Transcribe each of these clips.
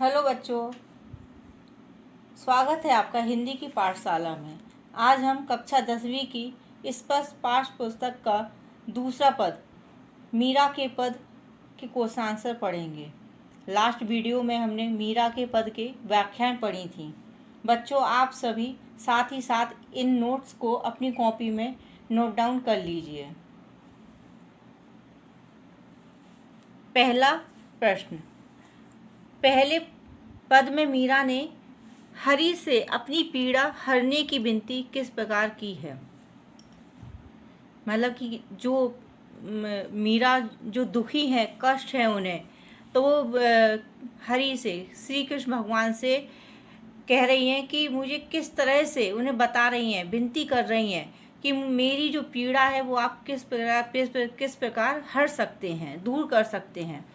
Hello बच्चों, स्वागत है आपका हिंदी की पाठशाला में। आज हम कक्षा 10वीं की स्पष्ट पाठ्य पुस्तक का दूसरा पद मीरा के पद के क्वेश्चन आंसर पढ़ेंगे। लास्ट वीडियो में हमने मीरा के पद के व्याख्यान पढ़ी थी। बच्चों, आप सभी साथ ही साथ इन नोट्स को अपनी कॉपी में नोट डाउन कर लीजिए। पहला प्रश्न, पहले पद में मीरा ने हरि से अपनी पीड़ा हरने की विनती किस प्रकार की है। मतलब कि जो मीरा जो दुखी है, कष्ट है उन्हें, तो वो हरि से, श्री कृष्ण भगवान से कह रही हैं कि मुझे किस तरह से, उन्हें बता रही हैं, विनती कर रही हैं कि मेरी जो पीड़ा है वो आप किस प्रकार हर सकते हैं, दूर कर सकते हैं।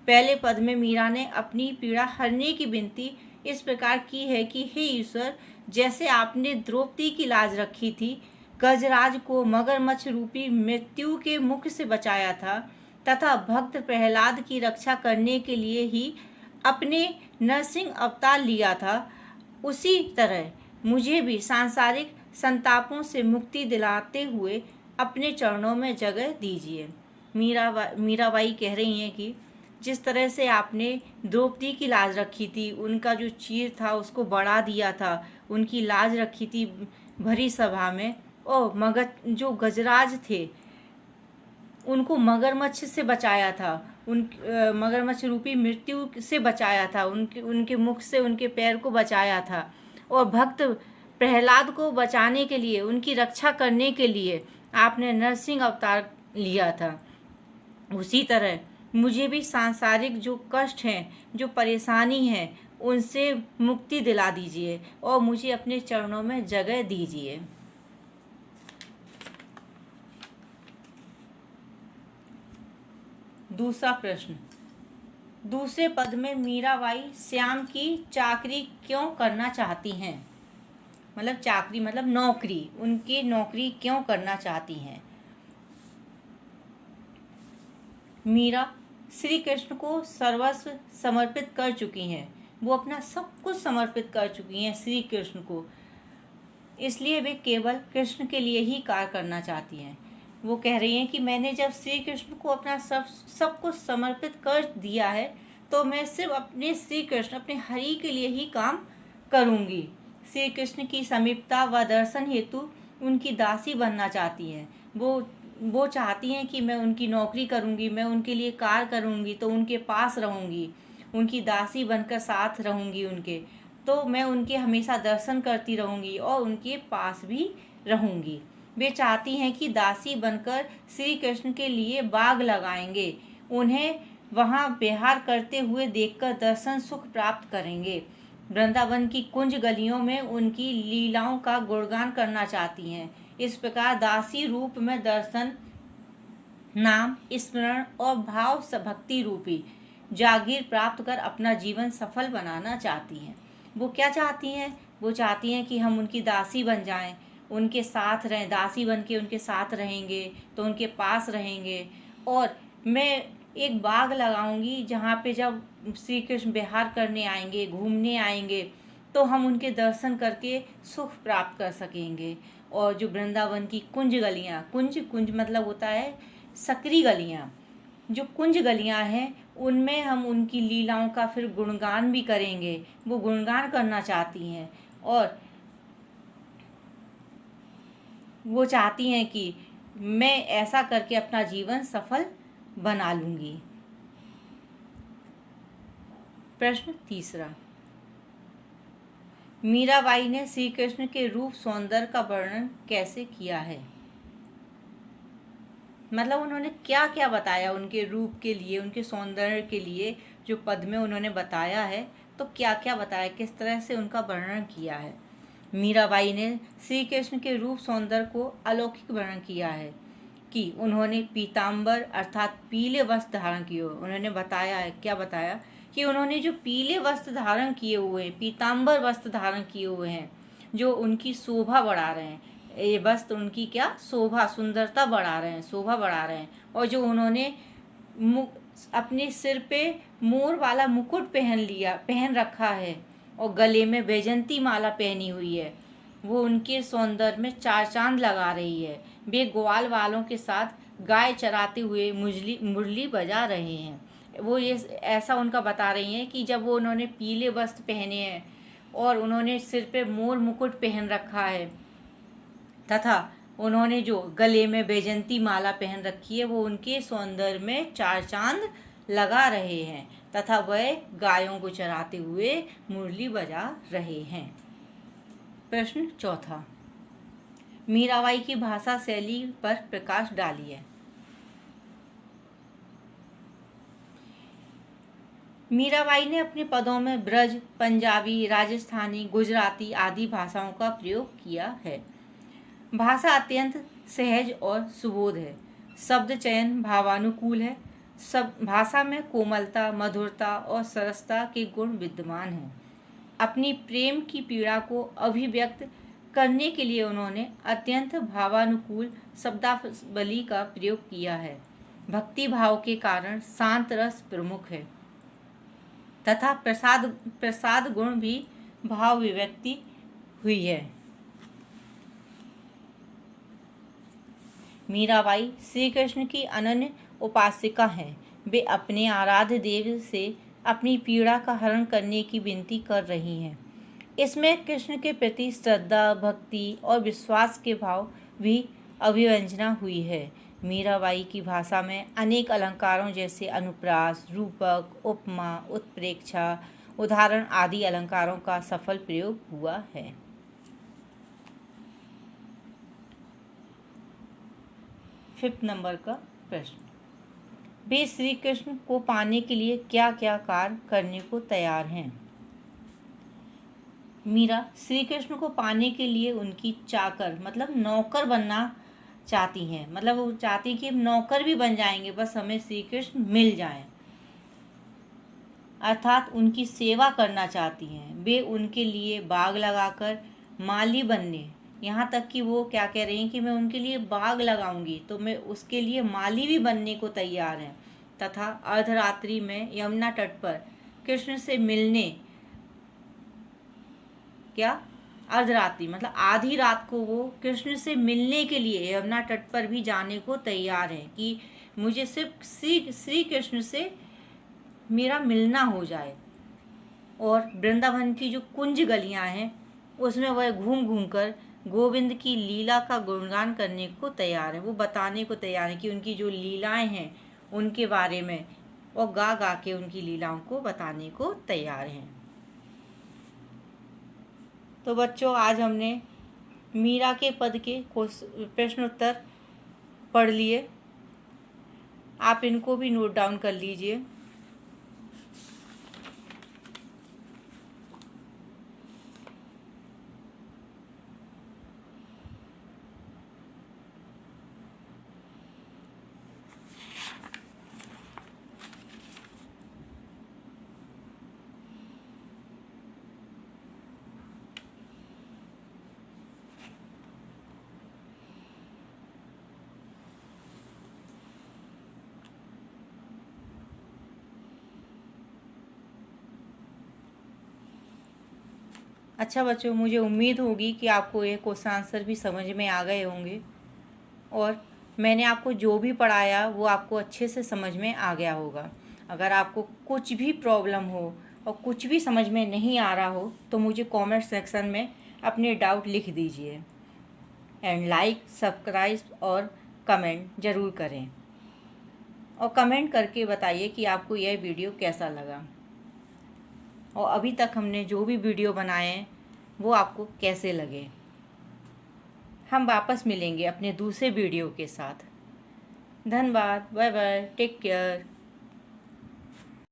पहले पद में मीरा ने अपनी पीड़ा हरने की विनती इस प्रकार की है कि हे ईश्वर, जैसे आपने द्रौपदी की लाज रखी थी, गजराज को मगरमच्छ रूपी मृत्यु के मुख से बचाया था तथा भक्त प्रहलाद की रक्षा करने के लिए ही अपने नरसिंह अवतार लिया था, उसी तरह मुझे भी सांसारिक संतापों से मुक्ति दिलाते हुए अपने चरणों में जगह दीजिए। मीराबाई कह रही हैं कि जिस तरह से आपने द्रौपदी की लाज रखी थी, उनका जो चीर था उसको बढ़ा दिया था, उनकी लाज रखी थी भरी सभा में, और जो गजराज थे उनको मगरमच्छ से बचाया था, मगरमच्छ रूपी मृत्यु से बचाया था, उनके मुख से उनके पैर को बचाया था, और भक्त प्रहलाद को बचाने के लिए, उनकी रक्षा करने के लिए आपने नरसिंह अवतार लिया था। उसी तरह मुझे भी सांसारिक जो कष्ट हैं, जो परेशानी है, उनसे मुक्ति दिला दीजिए और मुझे अपने चरणों में जगह दीजिए। दूसरा प्रश्न, दूसरे पद में मीराबाई श्याम की चाकरी क्यों करना चाहती हैं। मतलब चाकरी मतलब नौकरी, उनकी नौकरी क्यों करना चाहती हैं। मीरा श्री कृष्ण को सर्वस्व समर्पित कर चुकी हैं, वो अपना सब कुछ समर्पित कर चुकी हैं श्री कृष्ण को, इसलिए वे केवल कृष्ण के लिए ही कार्य करना चाहती हैं। वो कह रही हैं कि मैंने जब श्री कृष्ण को अपना सब कुछ समर्पित कर दिया है, तो मैं सिर्फ अपने श्री कृष्ण, अपने हरि के लिए ही काम करूँगी। श्री कृष्ण की समीपता व दर्शन हेतु उनकी दासी बनना चाहती हैं। वो चाहती हैं कि मैं उनकी नौकरी करूँगी, मैं उनके लिए कार्य करूँगी, तो उनके पास रहूँगी, उनकी दासी बनकर साथ रहूँगी उनके, तो मैं उनके हमेशा दर्शन करती रहूँगी और उनके पास भी रहूँगी। वे चाहती हैं कि दासी बनकर श्री कृष्ण के लिए बाग लगाएंगे, उन्हें वहाँ विहार करते हुए देखकर दर्शन सुख प्राप्त करेंगे। वृंदावन की कुंज गलियों में उनकी लीलाओं का गुणगान करना चाहती हैं। इस प्रकार दासी रूप में दर्शन, नाम स्मरण और भाव भक्ति रूपी जागीर प्राप्त कर अपना जीवन सफल बनाना चाहती हैं। वो क्या चाहती हैं? वो चाहती हैं कि हम उनकी दासी बन जाएं, उनके साथ रहें, दासी बन के उनके साथ रहेंगे, तो उनके पास रहेंगे, और मैं एक बाग लगाऊंगी जहाँ पे जब श्री कृष्ण विहार करने आएंगे, घूमने आएंगे, तो हम उनके दर्शन करके सुख प्राप्त कर सकेंगे। और जो वृंदावन की कुंज गलियाँ, कुंज मतलब होता है सकरी गलियाँ, जो कुंज गलियाँ हैं उनमें हम उनकी लीलाओं का फिर गुणगान भी करेंगे। वो गुणगान करना चाहती हैं और वो चाहती हैं कि मैं ऐसा करके अपना जीवन सफल बना लूँगी। प्रश्न तीसरा, मीराबाई ने श्री कृष्ण के रूप सौंदर्य का वर्णन कैसे किया है। मतलब उन्होंने क्या क्या बताया उनके रूप के लिए, उनके सौंदर्य के लिए, जो पद में उन्होंने बताया है, तो क्या क्या बताया, किस तरह से उनका वर्णन किया है। मीराबाई ने श्री कृष्ण के रूप सौंदर्य को अलौकिक वर्णन किया है कि उन्होंने पीताम्बर अर्थात पीले वस्त्र धारण किए हुए, उन्होंने बताया है, क्या बताया कि उन्होंने जो पीले वस्त्र धारण किए हुए हैं, पीताम्बर वस्त्र धारण किए हुए हैं, जो उनकी शोभा बढ़ा रहे हैं, ये वस्त्र उनकी क्या शोभा, सुंदरता बढ़ा रहे हैं, शोभा बढ़ा रहे हैं। और जो उन्होंने अपने सिर पे मोर वाला मुकुट पहन रखा है और गले में वैजंती माला पहनी हुई है। वो उनके सौंदर्य में चार चांद लगा रही है। वे ग्वाल वालों के साथ गाय चराते हुए मुरली बजा रहे हैं। वो ये ऐसा उनका बता रही हैं कि जब वो उन्होंने पीले वस्त्र पहने हैं और उन्होंने सिर पे मोर मुकुट पहन रखा है तथा उन्होंने जो गले में वैजंती माला पहन रखी है, वो उनके सौंदर्य में चार चांद लगा रहे हैं तथा वह गायों को चराते हुए मुरली बजा रहे हैं। प्रश्न चौथा, मीराबाई की भाषा शैली पर प्रकाश डालिए। मीराबाई ने अपने पदों में ब्रज, पंजाबी, राजस्थानी, गुजराती आदि भाषाओं का प्रयोग किया है। भाषा अत्यंत सहज और सुबोध है। शब्द चयन भावानुकूल है। सब भाषा में कोमलता, मधुरता और सरसता के गुण विद्यमान हैं। अपनी प्रेम की पीड़ा को अभिव्यक्त करने के लिए उन्होंने अत्यंत भावानुकूल शब्दावली का प्रयोग किया है। भक्ति भाव के कारण शांत रस प्रमुख है तथा प्रसाद गुण भी भाव विव्यक्ति हुई है। मीराबाई श्री कृष्ण की अनन्य उपासिका हैं। वे अपने आराध्य देव से अपनी पीड़ा का हरण करने की विनती कर रही हैं। इसमें कृष्ण के प्रति श्रद्धा, भक्ति और विश्वास के भाव भी अभिव्यंजना हुई है। मीराबाई की भाषा में अनेक अलंकारों जैसे अनुप्रास, रूपक, उपमा, उत्प्रेक्षा, उदाहरण आदि अलंकारों का सफल प्रयोग हुआ है। फिफ्थ नंबर का प्रश्न, वे श्री कृष्ण को पाने के लिए क्या क्या कार्य करने को तैयार हैं। मीरा श्री कृष्ण को पाने के लिए उनकी चाकर मतलब नौकर बनना चाहती हैं। मतलब वो चाहती कि नौकर भी बन जाएंगे, बस हमें श्री कृष्ण मिल जाएं, अर्थात उनकी सेवा करना चाहती हैं। वे उनके लिए बाग लगाकर माली बनने, यहाँ तक कि वो क्या कह रही हैं कि मैं उनके लिए बाग लगाऊंगी तो मैं उसके लिए माली भी बनने को तैयार हैं तथा अर्धरात्रि में यमुना तट पर कृष्ण से मिलने, क्या अर्धरात्रि मतलब आधी रात को वो कृष्ण से मिलने के लिए यमुना तट पर भी जाने को तैयार हैं कि मुझे सिर्फ श्री कृष्ण से मेरा मिलना हो जाए। और वृंदावन की जो कुंज गलियां हैं उसमें वह घूम घूम कर गोविंद की लीला का गुणगान करने को तैयार है। वो बताने को तैयार है कि उनकी जो लीलाएं हैं उनके बारे में, और गा गा के उनकी लीलाओं को बताने को तैयार हैं। तो बच्चों, आज हमने मीरा के पद के प्रश्न उत्तर पढ़ लिए। आप इनको भी नोट डाउन कर लीजिए। अच्छा बच्चों, मुझे उम्मीद होगी कि आपको ये क्वेश्चन आंसर भी समझ में आ गए होंगे और मैंने आपको जो भी पढ़ाया वो आपको अच्छे से समझ में आ गया होगा। अगर आपको कुछ भी प्रॉब्लम हो और कुछ भी समझ में नहीं आ रहा हो तो मुझे कमेंट सेक्शन में अपने डाउट लिख दीजिए। एंड लाइक, सब्सक्राइब और कमेंट ज़रूर करें और कमेंट करके बताइए कि आपको यह वीडियो कैसा लगा और अभी तक हमने जो भी वीडियो बनाए हैं वो आपको कैसे लगे। हम वापस मिलेंगे अपने दूसरे वीडियो के साथ। धन्यवाद, बाय बाय, टेक केयर।